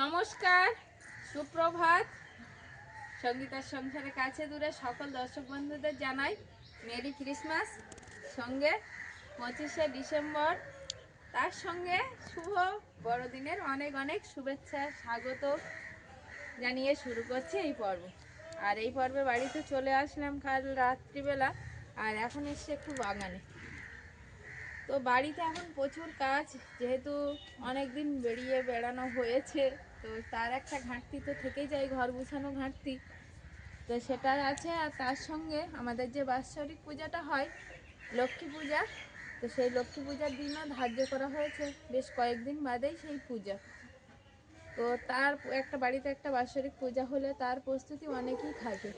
নমস্কার, সুপ্রভাত। সঙ্গীতার সংসারের কাছে দূরে সকল দর্শক বন্ধুদের জানাই মেরি ক্রিসমাস। সঙ্গে 25শে ডিসেম্বর, তার সঙ্গে শুভ বড়দিনের অনেক অনেক শুভেচ্ছা স্বাগত জানিয়ে শুরু করছি এই পর্ব। আর এই পর্বে বাড়িতে চলে আসলাম কাল রাত্রিবেলা, আর এখন এসছি একটু বাগানে। তো বাড়িতে এখন প্রচুর কাজ, যেহেতু অনেক দিন বেড়ানো হয়েছে, তো তার একটা ঘাটতি তো থেকেই যায়, ঘর গুছানো ঘাটতি তো সেটা আছে। আর তার সঙ্গে আমাদের যে বাৎসরিক পূজাটা হয় লক্ষ্মী পূজা, তো সেই লক্ষ্মী পূজার দিনও ধার্য করা হয়েছে, বেশ কয়েকদিন বাদেই সেই পূজা। তো তার একটা বাড়িতে একটা বাৎসরিক পূজা হলে তার প্রস্তুতি অনেকই থাকে।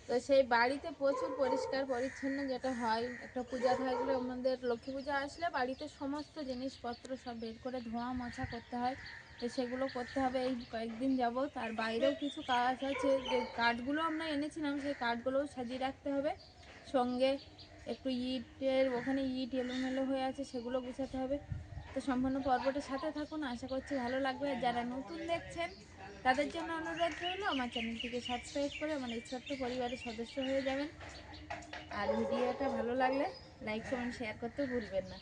তো সেই বাড়িতে প্রচুর পরিষ্কার পরিচ্ছন্ন যেটা হয়, একটা পূজা থাকলে আমাদের লক্ষ্মী পূজা আসলে বাড়িতে সমস্ত জিনিসপত্র সব বের করে ধোয়া মোছা করতে হয়। তো সেগুলো করতে হবে এই কয়েকদিন যাবত। আর বাইরেও কিছু কাজ আছে, যে কাঠগুলো আমরা এনেছিলাম সেই কাঠগুলোও সাজিয়ে রাখতে হবে। সঙ্গে একটু ইটের ওখানে ইট এলোমেলো হয়ে আছে, সেগুলো গুছাতে হবে। তো সম্পূর্ণ পর্বটির সাথে থাকুন, আশা করছি ভালো লাগবে। আর যারা নতুন দেখছেন তাদের জন্য অনুরোধ রইল আমার চ্যানেলটিকে সাবস্ক্রাইব করে আমার এই ছোট্ট পরিবারের সদস্য হয়ে যাবেন। আর ভিডিওটা ভালো লাগলে লাইক কমেন্ট শেয়ার করতে ভুলবেন না।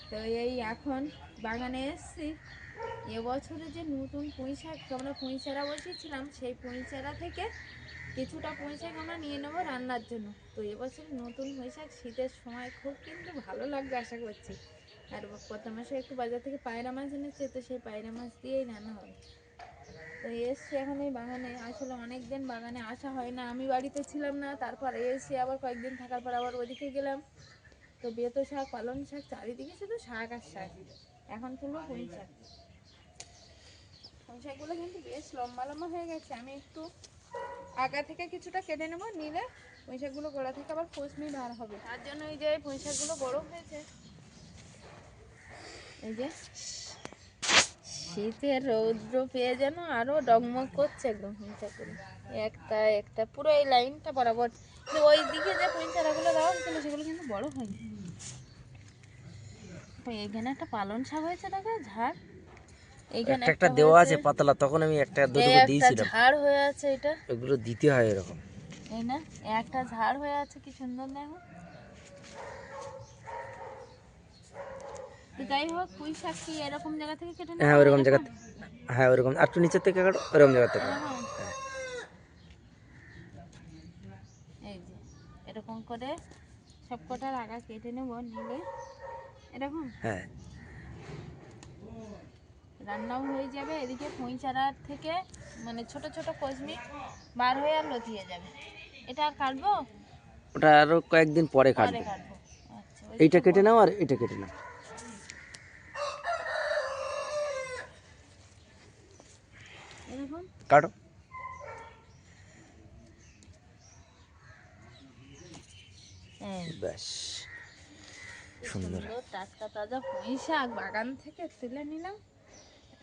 তো এই এখন বাগানে এসেছি। এবছরে যে নতুন পুঁই শাক আমরা পুঁই চারা বসিয়েছিলাম, সেই পুঁই চারা থেকে কিছুটা পুঁই শাক আমরা নিয়ে নেবো রান্নার জন্য। তো এবছর নতুন পুঁই শাক শীতের সময় খুব কিন্তু ভালো লাগবে আশা করছি। আর গত মাসে একটু বাজার থেকে পায়রা মাছ এনেছে, তো সেই পায়রা মাছ দিয়েই রান্না হবে। তো এসছি এখন এই বাগানে। আসলে অনেক দিন বাগানে আসা হয় না, আমি বাড়িতে ছিলাম না, তারপর এসে আবার কয়েকদিন থাকার পর আবার ওদিকে গেলাম। তো বেতো শাক, পালং শাক, চারিদিকে শুধু শাক আর শাক। এখন তুলবো পুঁই শাক। পুঁই শাকগুলো কিন্তু বেশ লম্বা লম্বা হয়ে গেছে, আমি একটু আগা থেকে কিছুটা কেটে নেবো, নিলে পুঁই শাকগুলো গোড়া থেকে আবার ফসমি বার হবে। তার জন্য এই যে পুঁই শাকগুলো বড় হয়েছে, এই যে শীতের রৌদ্র পেয়ে যেন আরো ডগমগ করছে একদম পুঁই শাকগুলো একটা একটা পুরো এই লাইনটা বরাবর। ওই দিকে যে পুঁই চারাগুলো দেওয়া হয়েছিল সেগুলো কিন্তু বড় হয়নি। এইখানে একটা পালং শাক হয়েছে, দেখো ঝাড়। এইখানে একটা দেওয়া আছে পাতলা, তখন আমি একটা দুটো দিয়েছিলাম, ঝাড় হয়ে আছে। এটা এগুলো দিতে হয় এরকম, এই না একটা ঝাড় হয়ে আছে, কি সুন্দর দেখো। তো যাই হোক, পুঁই শাক কি এরকম জায়গা থেকে কেটে নেব? হ্যাঁ ওরকম জায়গা, হ্যাঁ ওরকম আর একটু নিচের থেকে কাটো, ওরকম জায়গা থেকে। এই যে এরকম করে সব কটার আগা কেটে নেব, নিলে এরকম হ্যাঁ রান্নাও হয়ে যাবে। এদিকে পুঁই চারার থেকে মানে ছোট ছোট কচমি বার হয়ে আর লতিয়ে যাবে। এটা আর কাটবো? ওটা আরো কয়েকদিন পরে কাটবো। আচ্ছা, এইটা কেটে নাও আর এটা কেটে নাও। এরকম কাটো। বেশ সুন্দর টাটকা তাজা পুঁই শাক বাগান থেকে তুলে নিলাম।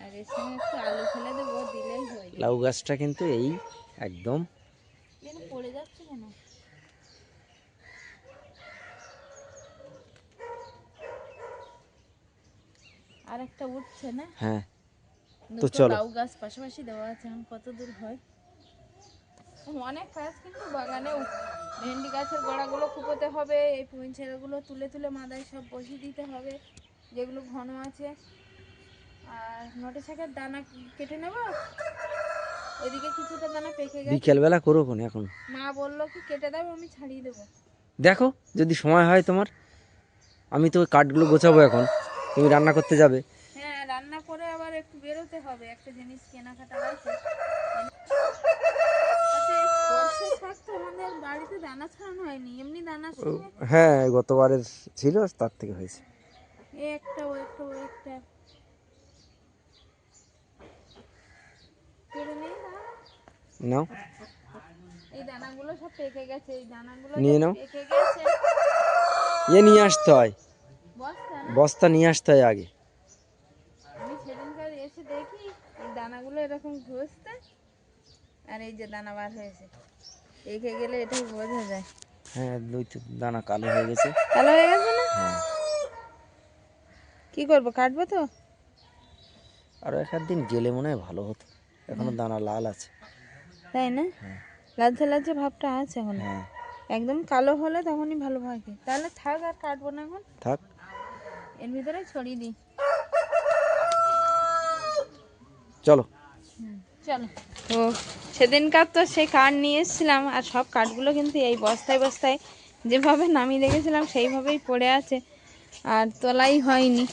আর এর সঙ্গে একটু আলু ফেলে দেবো, দিলেই হয়ে যাবে। লাউ গাছটা কিন্তু এই একদম পড়ে যাচ্ছে কেন? আর একটা উঠছে না? হ্যাঁ, তো চলো। লাউ গাছ পাশাপাশি দেওয়া আছে, এখন কত দূর হয়। অনেক কাজ কিন্তু বাগানে। ভেন্ডি গাছের গোড়াগুলো কুপোতে হবে, এই পুঁই ছেড়াগুলো তুলে তুলে মাদায় সব বসিয়ে দিতে হবে যেগুলো ঘন আছে। আর নটে শাকের দানা কেটে নেব, ওইদিকে কিছুটা দানা পেকে গেছে। বিকেলবেলা করো কোন, এখন মা বললো কি কেটে দাও, আমি ছাড়িয়ে দেবো। দেখো যদি সময় হয় তোমার। আমি তো কাঠগুলো গোছাবো এখন, তুমি রান্না করতে যাবে। হ্যাঁ, রান্না করে আবার একটু বেরোতে হবে, একটা জিনিস কেনাকাটা আছে। আমাদের বাড়িতে দানা ছাড়ানো হয়নি, এমনি দানা। হ্যাঁ, গতবারের ছিল, তার থেকে হয়েছে। একটা ও একটা ও একটা কেড়ে নেই নাও। এই দানাগুলো সব পেকে গেছে, এই দানাগুলো নিয়ে নাও। পেকে গেছে, এ নিয়ে আসতে হয়, বস্তা নিয়ে আসতে হয় আগে। আমি সেদিনকার এসে দেখি এই দানাগুলো এরকম ঘষতে, আর এই যে দানা বার হয়েছে, পেকে গেলে এটাই বোঝা যায়। হ্যাঁ, দুইটা দানা কালো হয়ে গেছে। কালো হয়ে গেছে না? হ্যাঁ। কি করবো, কাটবো তো? আরও একদিন গেলে মনে হয় ভালো হতো, এখনো দানা লাল আছে। তাই না? হ্যাঁ লালচে লালচে ভাবটা আছে এখন। হ্যাঁ একদম কালো হলে তখনই ভালো থাকে। তাহলে থাক, আর কাটবো না এখন, থাক। এর ভিতরে ছড়িয়ে দিই। চলো চলো। তো সেদিনকার তো সেই কাঠ নিয়ে এসেছিলাম, আর সব কাঠগুলো কিন্তু এই বস্তায় বস্তায় যেভাবে নামিয়ে রেখেছিলাম সেইভাবেই পড়ে আছে, আর তোলাই হয়নি,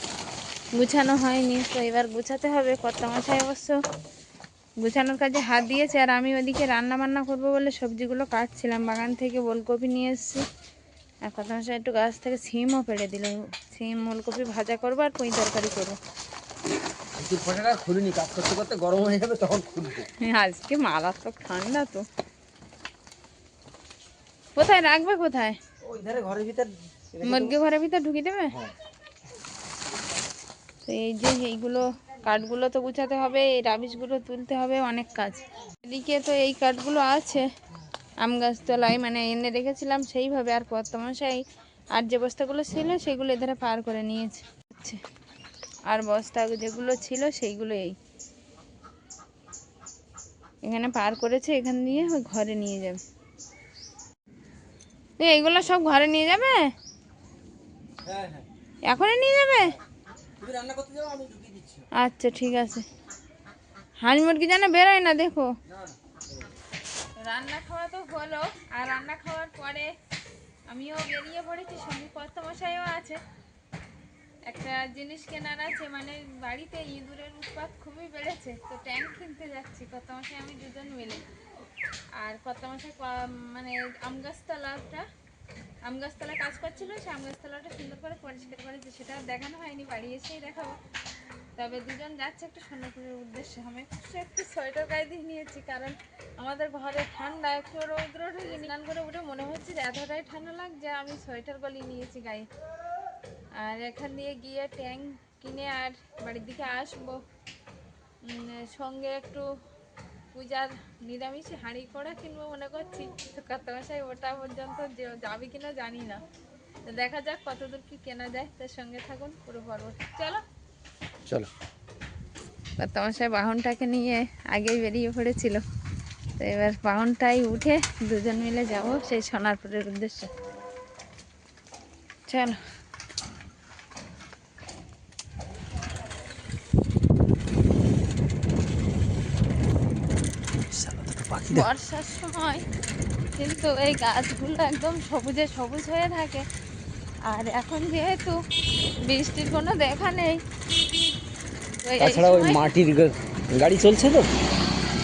গুছানো হয়নি। তো এবার গুছাতে হবে। কর্তামশাই অবশ্য গুছানোর কাজে হাত দিয়েছে, আর আমি ওদিকে রান্না বান্না করবো বলে সবজিগুলো কাটছিলাম। বাগান থেকে ওলকপি নিয়ে এসেছি, আর কর্তামশাই একটু গাছ থেকে সিমও পেড়ে দিল। সিম ওলকপি ভাজা করবো আর পুঁই তরকারি করবো। খুলিনি, কাজ করতে করতে গরম হয়ে যাবে তখন খুলবো। আজকে মারাত্মক ঠান্ডা তো। কোথায় রাখবে, কোথায়? ওই ধারে ঘরের ভিতর। মুরগি ঘরের ভিতর ঢুকিয়ে দেবে? হ্যাঁ। তো এই যে এইগুলো কাঠগুলো তো গুছাতে হবে, এই রাবিশগুলো তুলতে হবে, অনেক কাজ। এদিকে তো এই কাঠগুলো আছে আম গাছতলায়, মানে এনে রেখেছিলাম সেইভাবে। আর কর্তামশাই আর যে বস্তাগুলো ছিল সেগুলো এধারে পার করে নিয়েছে, আর বস্তা যেগুলো ছিল সেইগুলো এখানে পার করেছে, এখান দিয়ে ওই ঘরে নিয়ে যাবে। এইগুলো সব ঘরে নিয়ে যাবে? হ্যাঁ হ্যাঁ, এখনই নিয়ে যাবে? তুমি রান্না করতে যাও, আমি ঢুকিয়ে দিচ্ছি। আচ্ছা ঠিক আছে। হাঁস মুরগি যেন বেরোয় না, দেখো। রান্না খাওয়া তো হলো, আর রান্না খাওয়ার পরে আমিও বেরিয়ে পড়েছি, সঙ্গে কর্তামশাইও আছে। একটা জিনিস কেনার আছে, মানে বাড়িতে ইঁদুরের উৎপাত খুবই বেড়েছে, তো ট্যাঙ্ক কিনতে যাচ্ছি কর্তামশাই আমি দুজন মিলে। আর কর্তামশাই মানে আম গাছতলায় কাজ করছিল, সেই আম গাছতলাটা সুন্দর করে পরিষ্কার করেছে, সেটা দেখানো হয়নি, বাড়ি এসেই দেখাবো। তবে দুজন যাচ্ছে একটু সোনারপুরের উদ্দেশ্যে। আমি একটু সোয়েটার গায়ে দিয়ে নিয়েছি, কারণ আমাদের ঘরে ঠান্ডা, একটু রৌদ্র ঢুকে স্নান করে উঠে মনে হচ্ছে যে এতটাই ঠান্ডা লাগছে, আমি সোয়েটার গলিয়ে নিয়েছি গায়ে। আর এখান দিয়ে গিয়ে ট্যাঙ্ক কিনে আর বাড়ির দিকে আসবো। সঙ্গে একটু পূজার নিরামিষে হাঁড়ি কড়া কিনবো মনে করছি। তো কর্তামশাই ওটা পর্যন্ত যাবে কিনা জানি না, তো দেখা যাক কতদূর কি কেনা যায়। তার সঙ্গে থাকুন পুরো পর্ব। চলো চলো। কর্তামশাই বাহনটাকে নিয়ে আগেই বেরিয়ে পড়েছিল, তো এবার বাহনটাই উঠে দুজন মিলে যাব সেই সোনারপুরের উদ্দেশ্যে। চলো। বর্ষার সময় কিন্তু এই গাছগুলো একদম সবুজে সবুজ হয়ে থাকে, আর এখন যেহেতু বৃষ্টির কোনো দেখা নেই, তো এই তাছাড়া ওই সময় মাটির গাড়ি চলছে তো,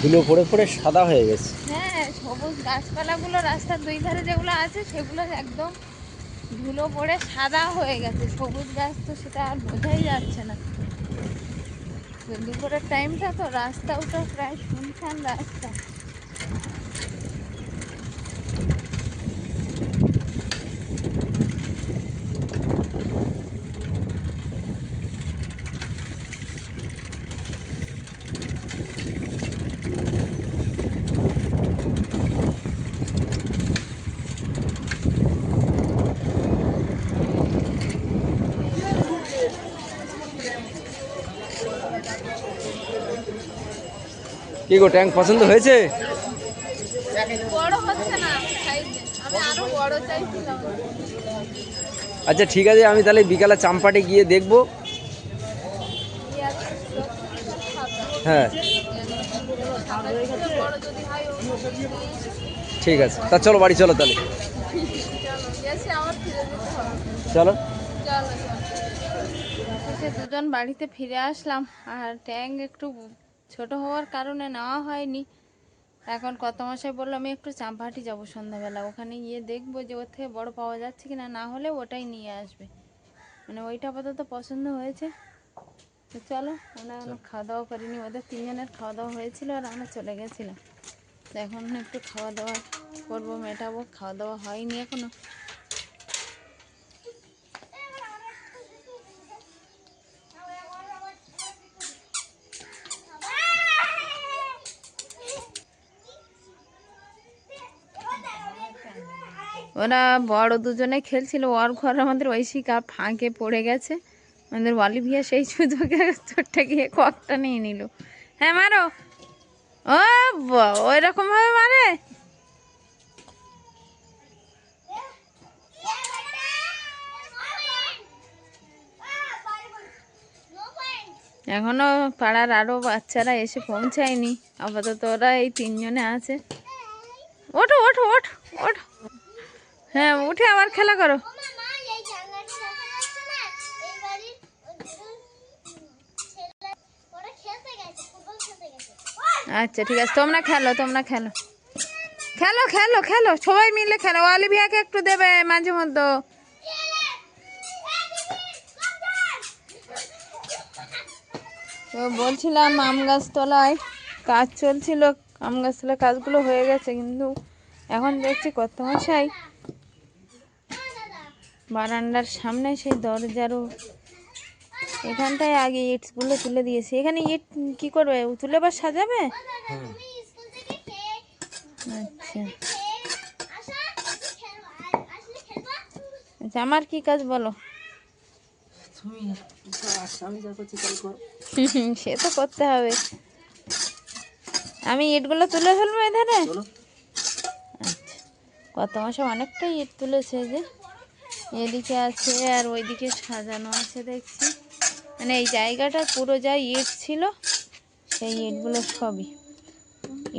ধুলো পড়ে পড়ে সাদা হয়ে গেছে। হ্যাঁ, সবুজ গাছপালাগুলো রাস্তার দুই ধারে যেগুলো আছে সেগুলো একদম ধুলো পড়ে সাদা হয়ে গেছে। সবুজ গাছ তো সেটা আর বোঝাই যাচ্ছে না। তো দুপুরের টাইমটা তো রাস্তাও তো প্রায় শুনশান রাস্তা। কি গো, ট্যাঙ্ক পছন্দ হয়েছে? বড় হচ্ছে না সাইজে, আমি আরো বড় চাইছিলাম। আচ্ছা ঠিক আছে, আমি তাহলে বিকালে চাম্পাটে গিয়ে দেখবো। হ্যাঁ বড় যদি হয় ঠিক আছে, তা চলো বাড়ি চলো তাহলে। চলো, গেছে আমার ফিরে যেতে হবে। চলো চলো চলো। দুজন বাড়িতে ফিরে আসলাম, আর ট্যাঙ্ক একটু ছোট হওয়ার কারণে নেওয়া হয়নি। এখন কর্তামশাই বললো আমি একটু চাম্পাহাটি যাবো সন্ধ্যাবেলা, ওখানে গিয়ে দেখবো যে ওর থেকে বড় পাওয়া যাচ্ছে কিনা, না হলে ওটাই নিয়ে আসবে। মানে ওইটা আপাতত পছন্দ হয়েছে। তো চলো, আমরা খাওয়া দাওয়া করিনি, ওদের তিনজনের খাওয়া দাওয়া হয়েছিল আর আমরা চলে গেছিলাম। তো এখন একটু খাওয়া দাওয়া করবো, মেটাবো, খাওয়া দাওয়া হয়নি এখনো। ওরা বড় দুজনে খেলছিল, ওর ঘর আমাদের ঐশিকা ফাঁকে পড়ে গেছে, আমাদের অলিভিয়া সেই সুযোগে চোরটা গিয়ে ককটা নিয়ে নিল। হ্যাঁ মারো। ও ওই রকম ভাবে মারে। এখনো পাড়ার আরো বাচ্চারা এসে পৌঁছায়নি, আপাতত ওরা এই 3 জনে আছে। ওঠো ওঠো ওঠো ওঠো, হ্যাঁ উঠে আবার খেলা করো। আচ্ছা ঠিক আছে, তোমরা খেলো তোমরা খেলো খেলো খেলো খেলো, সবাই মিলে খেলো। অলিভিয়াকে একটু দেবে মাঝে মধ্যে। তো বলছিলাম আম গাছতলায় কাজ চলছিল, আম গাছতলায় কাজগুলো হয়ে গেছে, কিন্তু এখন দেখছি কর্তামশাই বারান্দার সামনে সেই দরজারও এখানটায় আগে ইটগুলো তুলে দিয়েছে। এখানে ইট কি করবে, তুলে বা সাজাবে? আচ্ছা আচ্ছা, আমার কি কাজ বলো? সে তো করতে হবে, আমি ইটগুলো তুলে ফেলবো এধারে। আচ্ছা, কত মাসে অনেকটাই ইট তুলেছে, যে এদিকে আছে আর ওইদিকে সাজানো আছে দেখছি। মানে এই জায়গাটা পুরো যা ইট ছিল সেই ইটগুলো সবই।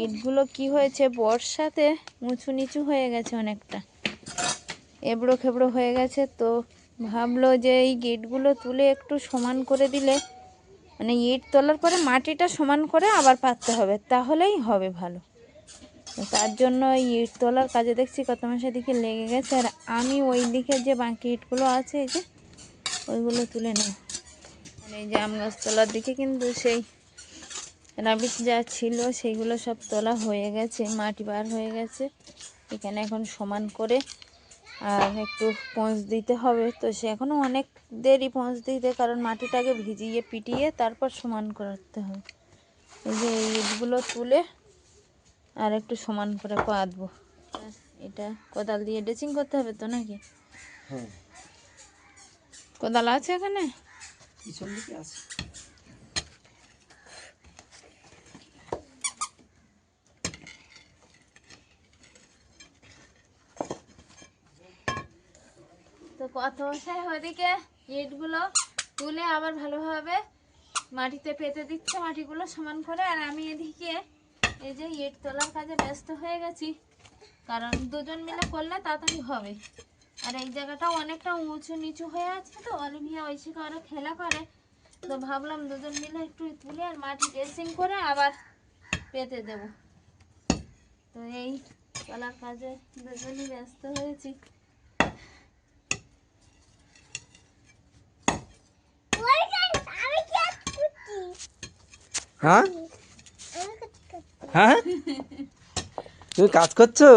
ইটগুলো কি হয়েছে, বর্ষাতে উঁচু নিচু হয়ে গেছে, অনেকটা এবড়ো খেবড়ো হয়ে গেছে। তো ভাবলো যে এই ইটগুলো তুলে একটু সমান করে দিলে, মানে ইট তোলার পরে মাটিটা সমান করে আবার পাততে হবে, তাহলেই হবে ভালো। তো তার জন্য ইট তোলার কাজে দেখছি কত মাসের দিকে লেগে গেছে। আর আমি ওই দিকে যে বাকি ইটগুলো আছে, এই যে ওইগুলো তুলে নেব। মানে এই যে আম গাছ তোলার দিকে কিন্তু সেই রাবিশ যা ছিল সেইগুলো সব তোলা হয়ে গেছে, মাটি বার হয়ে গেছে। এখানে এখন সমান করে আর একটু পৌঁছ দিতে হবে। তো সে এখনও অনেক দেরি পৌঁছ দিতে, কারণ মাটিটাকে ভিজিয়ে পিটিয়ে তারপর সমান করতে হবে। এই যে এই ইটগুলো তুলে আর একটু সমান করে পাতবো। এটা কোদাল দিয়ে ড্রেসিং করতে হবে তো নাকি? হ্যাঁ, কোদাল আছে এখানে? পিছন দিকে আছে। তো কত ওদিকে ইটগুলো তুলে আবার ভালোভাবে মাটিতে পেতে দিচ্ছে, মাটিগুলো সমান করে। আর আমি এদিকে এই যে ইট তোলার কাজে ব্যস্ত হয়ে গেছি, কারণ দুজন মিলে করলে তাড়াতাড়ি হবে। আর এই জায়গাটাও অনেকটা উঁচু নিচু হয়ে আছে, তো অলিভিয়া ঐশী করে খেলা করে। তো ভাবলাম দুজন মিলে একটু তুলে আর মাটি ড্রেসিং করে আবার পেতে দেব। তো এই তোলার কাজে দুজনই ব্যস্ত হয়েছি। হ্যাঁ হ্যাঁ, তুমি কাজ করছো?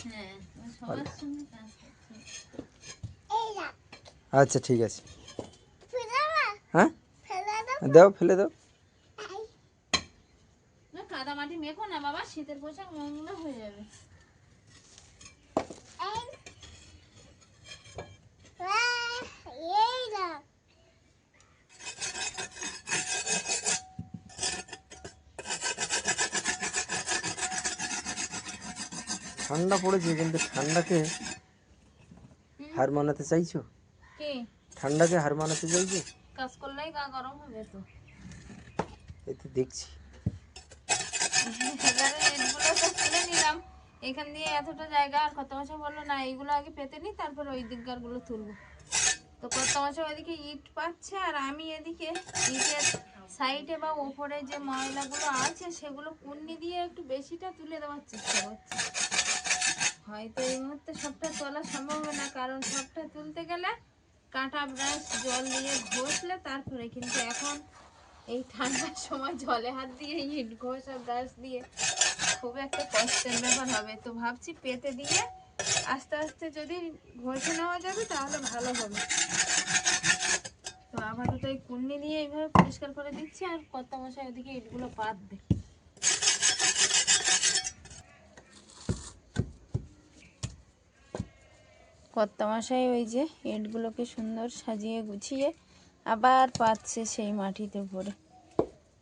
হ্যাঁ, সবার সঙ্গে কাজ করছি। আচ্ছা ঠিক আছে, হ্যাঁ দাও, ফেলে দাও। না কাদা মাটি মেখো না বাবা, শীতের পোশাক নোংরা হয়ে যাবে। ঠান্ডা পড়েছে, কিন্তু ঠান্ডাকে হার মানাতে চাইছো? কি ঠান্ডাকে হার মানাতে চাইছো? কাজ করলেই গা গরম হবে তো। এই তো দেখছি। এবারে এগুলো তো তুলে নিলাম, এখান দিয়ে এতটা জায়গা। আর কত মাসে বললো না এইগুলো আগে পেতে নি, তারপর ওই দিককার গুলো তুলবো। তো কত মাসে ওইদিকে ইট পাচ্ছে, আর আমি এদিকে ইটের সাইডে বা ওপরে যে ময়লাগুলো আছে সেগুলো কুন্নি দিয়ে একটু বেশিটা তুলে দেওয়ার চেষ্টা করছি। হয়তো এই মুহূর্তে সবটা তোলা সম্ভব হবে না, কারণ সবটা তুলতে গেলে কাঁটা ব্রাশ জল দিয়ে ঘষলে তারপরে, কিন্তু এখন এই ঠান্ডার সময় জলে হাত দিয়ে ইট ঘষা ব্রাশ দিয়ে খুব একটা কষ্টের ব্যাপার হবে। তো ভাবছি পেতে দিয়ে আস্তে আস্তে যদি ঘষে নেওয়া যাবে তাহলে ভালো হবে। তো আপাতত এই কুন্নি দিয়ে এইভাবে পরিষ্কার করে দিচ্ছি, আর কর্তামশাই ওদিকে ইটগুলো পাতবে। কর্তামশাই ওই যে ইটগুলোকে সুন্দর সাজিয়ে গুছিয়ে আবার পাচ্ছে সেই মাটিতে পড়ে।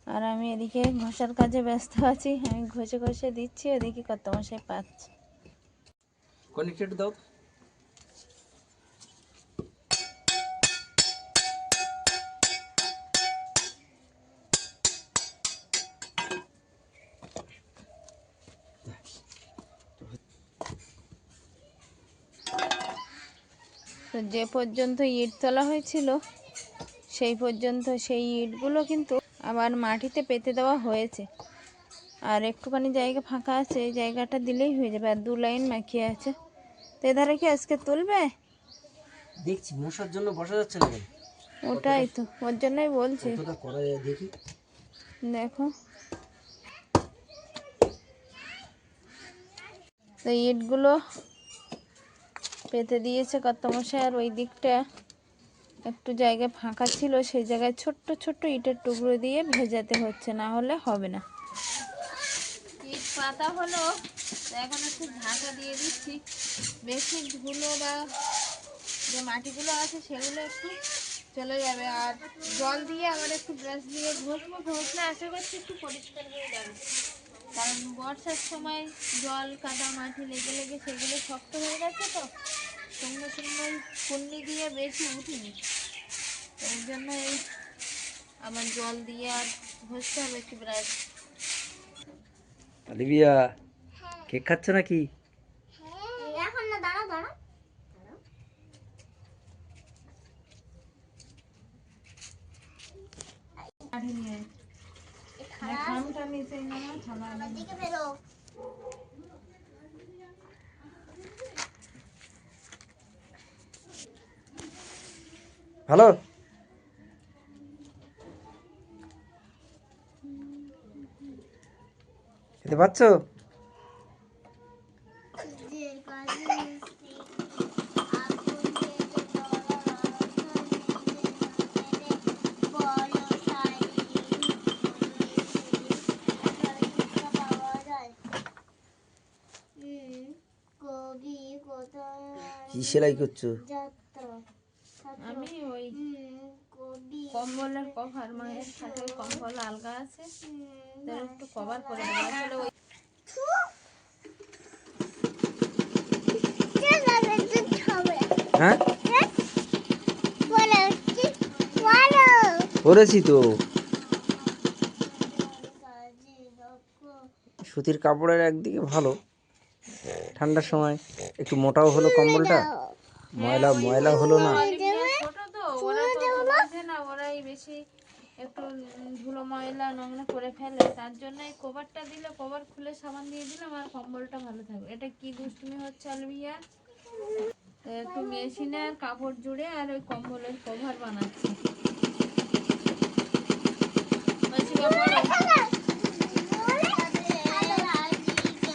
আর আমি এদিকে ঘষার কাজে ব্যস্ত আছি, আমি ঘষে ঘষে দিচ্ছি, ওদিকে কর্তামশাই পাচ্ছে। কনেক্ট একটু দাও। তো যে পর্যন্ত ইট তোলা হয়েছিল সেই পর্যন্ত সেই ইটগুলো কিন্তু আবার মাটিতে পেতে দেওয়া হয়েছে। আর একটুখানি জায়গা ফাঁকা আছে, এই জায়গাটা দিলেই হয়ে যাবে। আর 2 লাইন মাখিয়ে আছে। তো এধারে কি আজকে তুলবে? দেখছি মশার জন্য বসা যাচ্ছে না কেন? ওটাই তো, ওর জন্যই বলছি। কতটা করা যায় দেখি। দেখো, তো ইটগুলো পেতে দিয়েছে কর্তামশাই। আর ওই দিকটা একটু জায়গা ফাঁকা ছিল, সেই জায়গায় ছোট্ট ছোট্ট ইটের টুকরো দিয়ে ভেজাতে হচ্ছে, না হলে হবে না। ইট পাতা হলো, এখন একটু ঢাকা দিয়ে দিচ্ছি। বেশি ধুলো বা যে মাটিগুলো আছে সেগুলো একটু চলে যাবে। আর জল দিয়ে আবার একটু ব্রাশ দিয়ে ঘষবো, ঘষলে আশা করছি একটু পরিষ্কার হয়ে যাবে। কারণ বর্ষার সময় জল কাদা মাটি লেগে লেগে সেগুলো শক্ত হয়ে গেছে, তো সঙ্গে সঙ্গে কুন্নি দিয়ে বেশি উঠিনি, এই জন্য এই আমার জল দিয়ে আর ঘষতে হবে একটু ব্রাশ। অলিভিয়া কেক খাচ্ছ নাকি? এখন না, দাঁড়াও দাঁড়াও। দিকে বেরো। ভালো। খেতে পাচ্ছ? যে কাজে মিস্ত্রি, আগুন থেকে বড় সাইজ পাওয়া যায়। কবি কোথায় কি সেলাই করছো? যাত্রা। আমি ওই কবি কম্বলের কভার, মায়ের সাথে কম্বল আলগা আছে, তার একটু কভার করে দেবো। আসলে ওই হ্যাঁ করেছি তো। সুতির কাপড়ের একদিকে ভালো, ঠান্ডার সময় একটু মোটাও হলো কম্বলটা, ময়লা ময়লা হলো না। ছোট তো, ওরা তো বোঝে না, ওরাই বেশি একটু ধুলো ময়লা নোংরা করে ফেলে। তার জন্য এই কভারটা দিলে, কভার খুলে সাবান দিয়ে দিলাম আর কম্বলটা ভালো থাকবে। এটা কি দুষ্টুমি হচ্ছে আলবিয়া, একটু মেশিনে কাপড় জুড়ে আর ওই কম্বলের কভার বানাচ্ছে। বলছি বাবা,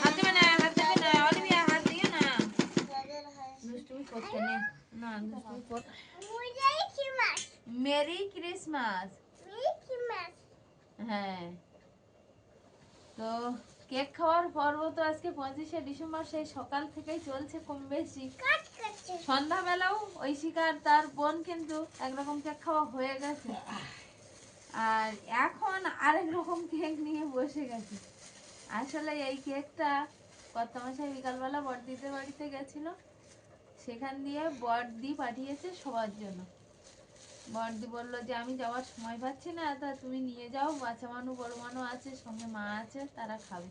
হাত দিবে না, হাত দিবে না, অলিভিয়া হাত দিও না। দুষ্টুমি করতে নেই, না দুষ্টুমি কর। Merry Christmas. হ্যাঁ, তো কেক খাওয়ার পর্ব তো আজকে 25শে ডিসেম্বর, সেই সকাল থেকেই চলছে কম বেশি। সন্ধ্যাবেলাও ঐশিকার তার বোন কিন্তু একরকম কেক খাওয়া হয়ে গেছে, আর এখন আরেক রকম কেক নিয়ে বসে গেছে। আসলে এই কেকটা কর্তামশাই বিকালবেলা বড়দিদের বাড়িতে গেছিল, সেখান দিয়ে বড়দি পাঠিয়েছে সবার জন্য। বড়দি বললো যে আমি যাওয়ার সময় পাচ্ছি না, তা তুমি নিয়ে যাও, বাচ্চা মানুষ বড় মানুষ আছে, সঙ্গে মা আছে, তারা খাবে।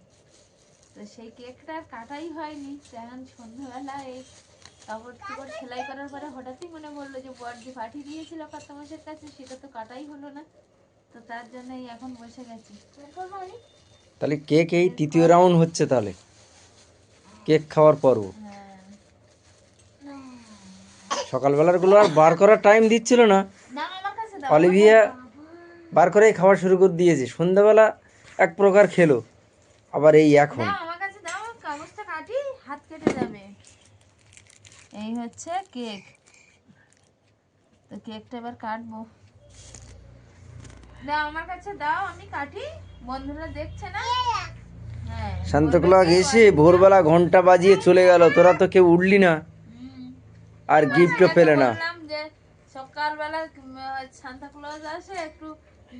তো সেই কেকটা আর কাটাই হয়নি। এখন সন্ধ্যাবেলা এই কাপড় টাপড় সেলাই করার পরে হঠাৎই মনে পড়লো যে বড়দি পাঠিয়ে দিয়েছিল কর্তামশাইয়ের কাছে, সেটা তো কাটাই হলো না। তো তার জন্যই এখন বসে গেছি। তাহলে কেক এই তৃতীয় রাউন্ড হচ্ছে, তাহলে কেক খাওয়ার পর্ব। হ্যাঁ, সকালবেলার গুলো আর বার করার টাইম দিচ্ছিল না, দাও আমার কাছে দাও। অলিভিয়া বার করেই খাওয়া শুরু করে দিয়েছে। সন্ধ্যাবেলা এক প্রকার খেলো, আবার এই এখন। দাও আমার কাছে দাও, কাগজটা কাটি, হাত কেটে যাবে। এই হচ্ছে কেক, তো কেকটা এবার কাটবো। দাও আমার কাছে দাও, আমি কাটি, বন্ধুরা দেখছে না। হ্যাঁ, সান্তাক্লজ এসে ভোরবেলা ঘন্টা বাজিয়ে চলে গেল, তোরা তো কেউ উঠলি না হুম। আর গিফটও পেলে না। বললাম যে সকালবেলা সান্তা ক্লজ আসে, একটু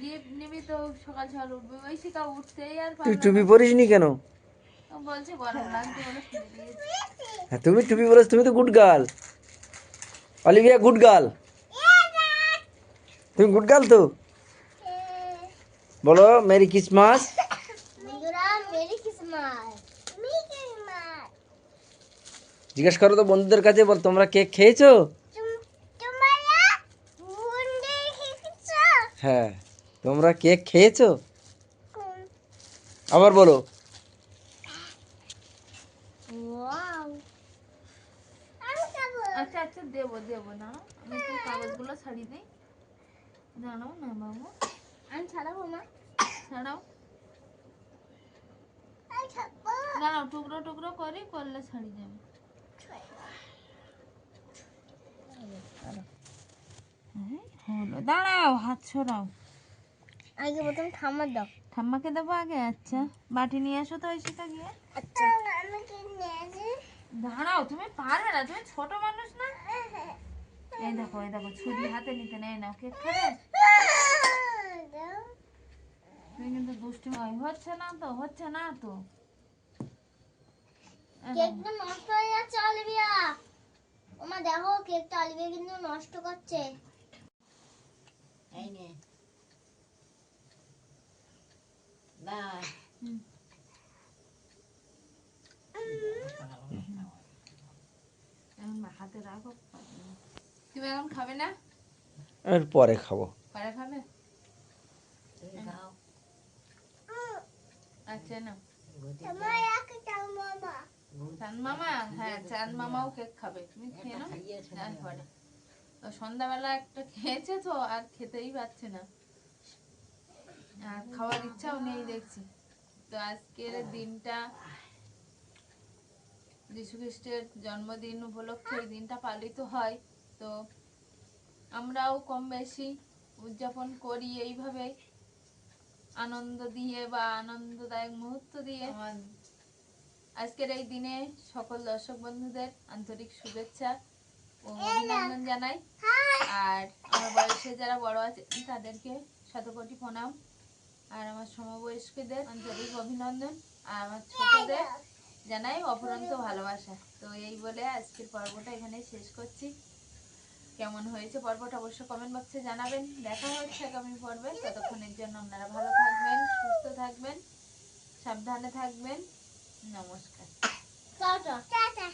গিফট নিবি তো সকাল সকাল উঠবে, ওই শিকা উঠতেই আর তুই পারলো টুপি না। পরিসনি কেন? ও বলছে গরম লাগছে বলে খুলে দিয়েছি। হ্যাঁ তুমি টুপি পরেছ, তুমি তো good girl. Olivia good girl, তুমি গুড গার্ল তো। বলো মেরি ক্রিসমাস। বন্ধুরা মেরি ক্রিসমাস। Merry Christmas. জিজ্ঞেস করো তো বন্ধুদের কাছে, বল তোমরা কেক খেয়েছো? তোমরা মুন্ডে খেয়েছো? হ্যাঁ, তোমরা কেক খেয়েছো? আবার বলো। ওয়াও, আমি খাবো। আচ্ছা আচ্ছা দেবো দেবো না, আমি তো কাগজগুলো ছাড়িয়ে দিই। জানাও না বাবু, আমি ছাড়াবো না। ছাড়াও, আমি খাবো। দাঁড়াও টুকরো টুকরো করে করলে ছাড়িয়ে যাবে। হলো, দাঁড়াও হাত ছড়াও। আগে প্রথম থামার দাও। ঠাম্মাকে দেবো আগে? আচ্ছা বাটি নিয়ে এসো তো ঐশিকা গিয়ে। আচ্ছা আমি কি নিয়েছি? দাঁড়াও, তুমি পারবে না, তুমি ছোট মানুষ না। এই দেখো ছুরি হাতে নিতে নেই, নাও কেক খাবে। তুমি কিন্তু দুষ্টু হচ্ছে না তো, হচ্ছে না তো। কেকটা নষ্ট হয়ে যাচ্ছে অলিভিয়া। ওমা দেখো কেকটা অলিভিয়া কিন্তু নষ্ট করছে। এই নে না হাতে রাখো। তুমি এখন খাবে না? আর পরে খাবো। পরে খাবে? তুমি খাও আচ্ছা না, তোমার এক দাও মামা। চাঁদ মামা, হ্যাঁ চাঁদ মামাও কেক খাবে, তুমি খেয়ে নাও। খাইয়েছে না। তারপরে তো সন্ধ্যাবেলা একটা খেয়েছে তো আর খেতেই পারছে না, আর খাওয়ার ইচ্ছাও নেই দেখছি। তো আজকের দিনটা যীশু খ্রিস্টের জন্মদিন উপলক্ষে এই দিনটা পালিত হয়। তো আমরাও কম বেশি উদযাপন করি এইভাবে, আনন্দ দিয়ে বা আনন্দদায়ক মুহূর্ত দিয়ে। আজকের এই দিনে সকল দর্শক বন্ধুদের আন্তরিক শুভেচ্ছা ও অভিনন্দন জানাই। আর আমার বয়সে যারা বড় আছে তাদেরকে শতকোটি প্রণাম, আর আমার সমবয়স্কদের আন্তরিক অভিনন্দন, আর আমার ছোটদের জানাই অফুরন্ত ভালোবাসা। তো এই বলে আজকের পর্বটা এখানে শেষ করছি। কেমন হয়েছে পর্বটা অবশ্যই কমেন্ট বক্সে জানাবেন। দেখা হচ্ছে আগামী পর্বে, ততক্ষণের জন্য আপনারা ভালো থাকবেন, সুস্থ থাকবেন, সাবধানে থাকবেন। নমস্কার। Tata tata.